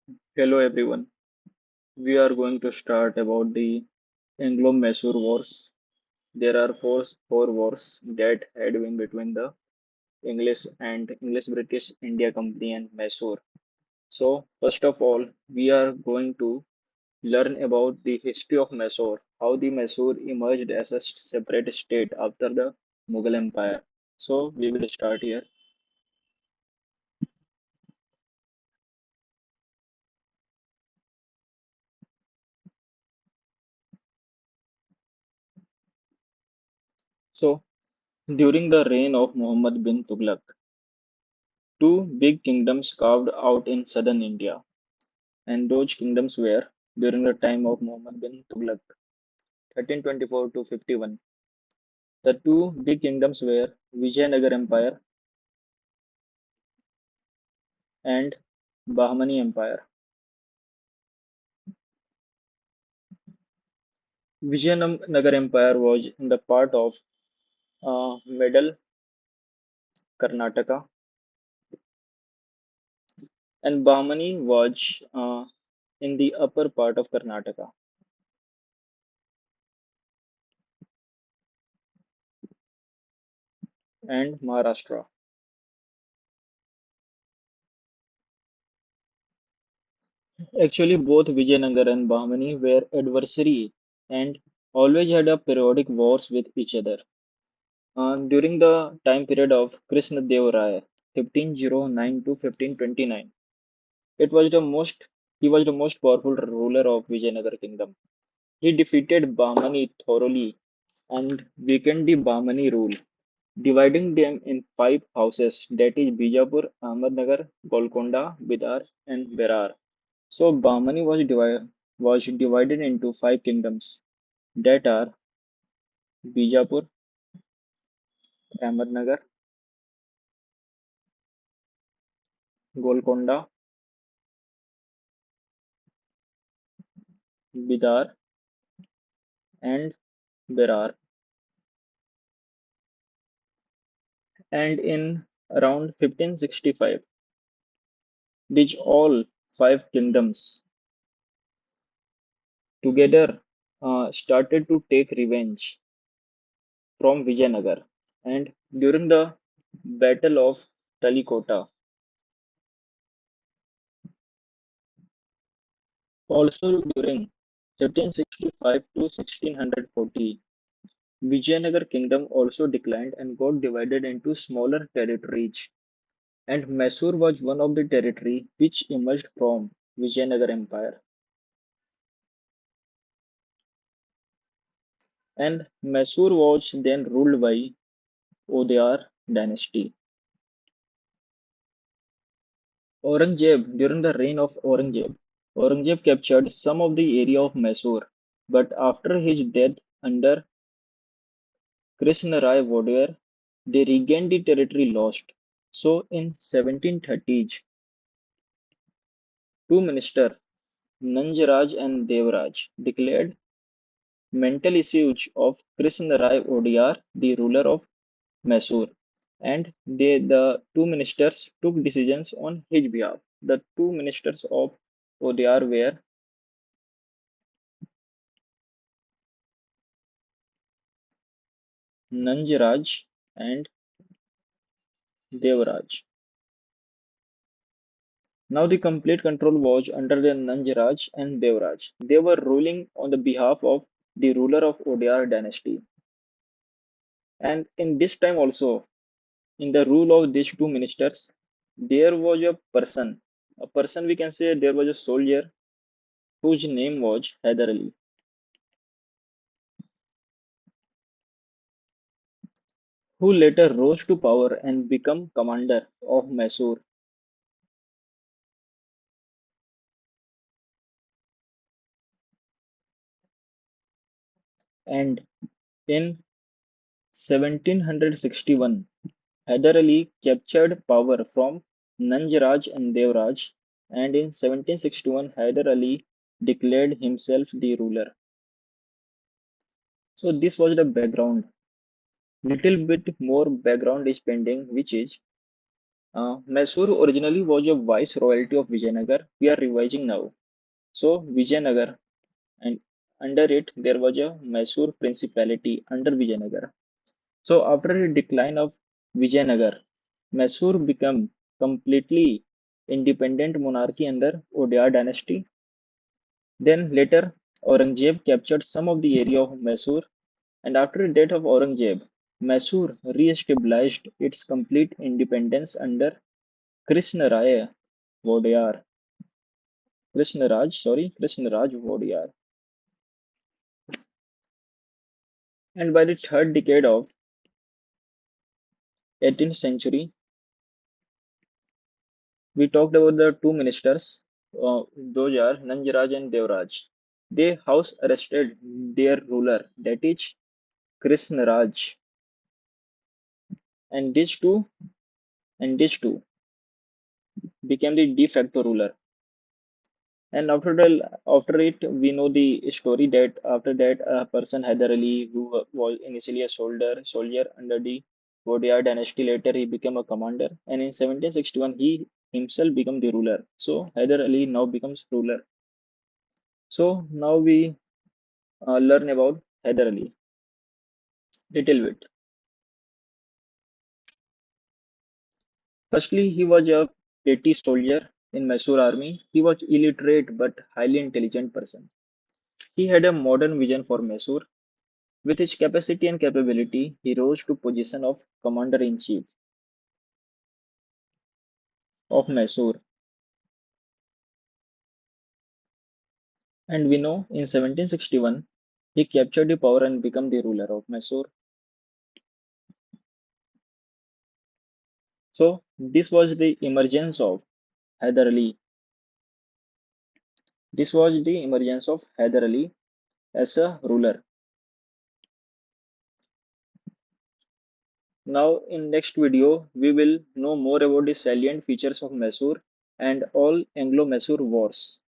Hello everyone. We are going to start about the Anglo-Mysore Wars. There are four wars that had been between the English-British India Company and Mysore. So first of all, we are going to learn about the history of Mysore, how the Mysore emerged as a separate state after the Mughal Empire. So we will start here. So during the reign of Muhammad bin Tughlaq, two big kingdoms carved out in southern India. And those kingdoms were during the time of Muhammad bin Tughlaq, 1324 to 51. The two big kingdoms were Vijayanagar Empire and Bahmani Empire. Vijayanagar Empire was in the part of middle Karnataka, and Bahmani was in the upper part of Karnataka and Maharashtra. Actually, both Vijayanagar and Bahmani were adversary and always had a periodic wars with each other. During the time period of Krishna Dev Raya, 1509 to 1529, it was the most he was the most powerful ruler of Vijayanagar kingdom. He defeated Bahmani thoroughly and weakened the Bahmani rule, dividing them in five houses, that is Bijapur, Ahmednagar, Golconda, Bidar, and Berar. So Bahmani was divided into five kingdoms that are Bijapur, Ahmednagar, Golconda, Bidar, and Berar. And in around 1565, these all five kingdoms together started to take revenge from Vijayanagar. And during the Battle of Talikota, also during 1565 to 1640, Vijayanagar kingdom also declined and got divided into smaller territories. And Mysore was one of the territory which emerged from Vijayanagar Empire. And Mysore was then ruled by Odyar dynasty. Aurangzeb, during the reign of Aurangzeb captured some of the area of Mysore, but after his death under Krishna Rai Vodiyar, they regained the territory lost. So in 1730s, two ministers, Nanjaraj and Devraj, declared mental siege of Krishna Rai Vodiyar, the ruler of Mysore, and the two ministers took decisions on his behalf. The two ministers of Odyar were Nanjaraj and Devraj. Now the complete control was under the Nanjaraj and Devraj. They were ruling on the behalf of the ruler of Odyar dynasty. And in this time also, in the rule of these two ministers, there was a person we can say there was a soldier whose name was Haider Ali, who later rose to power and became commander of Mysore. And in 1761, Haider Ali captured power from Nanjaraj and Devraj, and in 1761 Haider Ali declared himself the ruler. So this was the background. Little bit more background is pending, which is Mysore originally was a viceroyalty of Vijayanagar. We are revising now. So Vijayanagar, and under it there was a Mysore principality under Vijayanagar. So after the decline of Vijayanagar, Mysore became completely independent monarchy under Odia dynasty. Then later Aurangzeb captured some of the area of Mysore, and after the death of Aurangzeb, Mysore re-established its complete independence under Krishnaraya Vodayar. Krishnaraj Vodayar. And by the third decade of 18th century, we talked about the two ministers, those are Nanjaraj and Devraj. They house arrested their ruler, that is Krishnaraj, and these two became the de facto ruler. And after it, we know the story that after that, a person Haider Ali, who was initially a soldier under the Wadiyar dynasty, later he became a commander, and in 1761 he himself became the ruler. So Haider Ali now becomes ruler. So now we learn about Haider Ali little bit. Firstly, he was a petty soldier in Mysore army. He was illiterate but highly intelligent person. He had a modern vision for Mysore. With his capacity and capability, he rose to position of commander-in-chief of Mysore. And we know in 1761, he captured the power and became the ruler of Mysore. So this was the emergence of Hyder Ali. This was the emergence of Hyder Ali as a ruler. Now in next video, we will know more about the salient features of Mysore and all Anglo-Mysore wars.